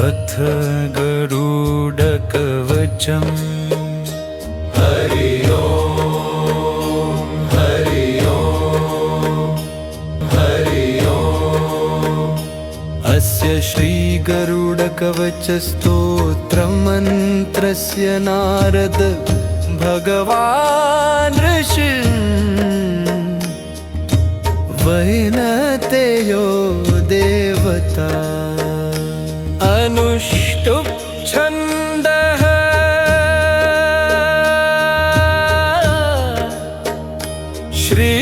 अथ गरुडकवचम्। हरि ओम हरि ओम हरि ओम। अस्य श्रीगरुडकवचस्तोत्रमन्त्रस्य नारद भगवान् ऋषि वैनते यो देवता अनुष्टुप् छन्दः श्री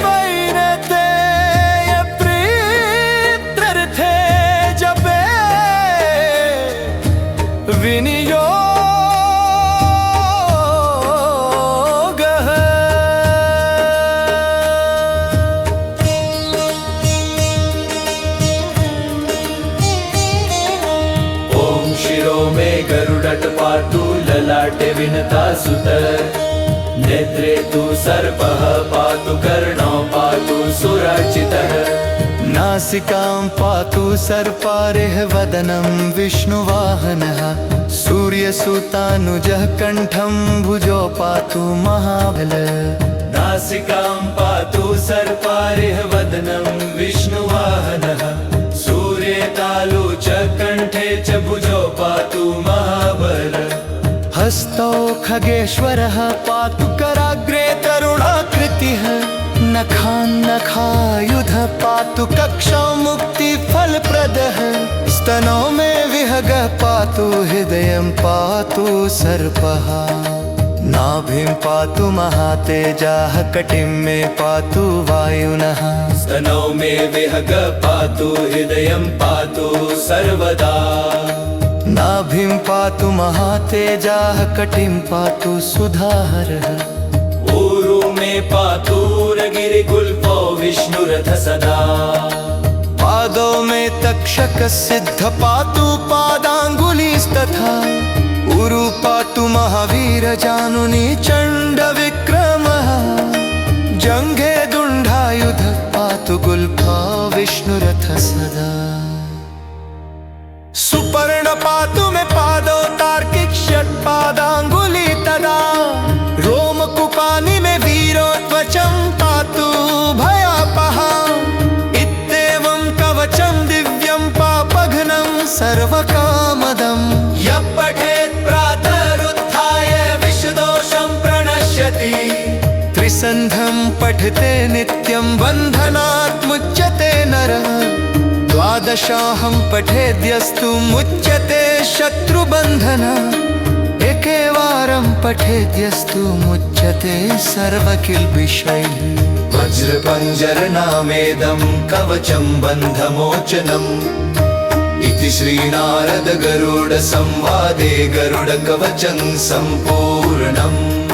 वैनतेय प्रीत्यर्थे जपे विनियोगः। शिरो मे गरुडट पातु ललाटे विनता सुत। नेत्रे तु सर्पः पातु कर्णौ पातु सुराचितः। नासिकां पातु सर्पारिः वदनं विष्णुवाहनः। सूर्यसुतानुजः कण्ठं भुजो पातु महाबलः। नासिकां पातु सर्पारिः वदनं विष्णुवाहनः। तालु च कण्ठे च भुजो पातु महाबल। हस्तौ खगेश्वरः पातु कराग्रे तरुणाकृतिः। नखायुध पातु कक्षौ मुक्तिफलप्रदः। स्तनौ मे विहगः पातु हृदयं पातु सर्पः। नाभिं पातु महातेजाः कटिं मे पातु वायुनः। स्तनौ मे विहगः पातु हृदयं पातु सर्वदा। नाभिं पातु महातेजाः कटिं पातु सुधाहरः। ऊरु मे पातु गिरिगुल्फो विष्णुरथ सदा। पादौ मे तक्षकः सिद्ध पातु पादाङ्गुलीस्तथा। उरु पातु महावीर जानुनी चण्ड विक्रमः। जङ्घे दुण्डायुध पातु गुल्फा विष्णुरथ सदा। सुपर्ण पातु मे पादौ तार्किक षट्पादाङ्गुली तदा। रोमकुपानि मे वीरो त्वचं पातु भयापः। इत्येवं कवचं दिव्यं पापघ्नं सर्वकामदम्। यः पठेत् प्रातरुत्थाय विषदोषं प्रणश्यति। त्रिसन्ध्यं पठते नित्यं बन्धनात् मुच्यते नरः। द्वादशाहं पठेद्यस्तु मुच्यते शत्रुबन्धनः। एकवारं पठेद्यस्तु मुच्यते सर्वकिल्बिषैः। वज्रपञ्जरनामेदं कवचं बन्धमोचनम्। इति श्रीनारद गरुड संवादे गरुड कवचं सम्पूर्णम्।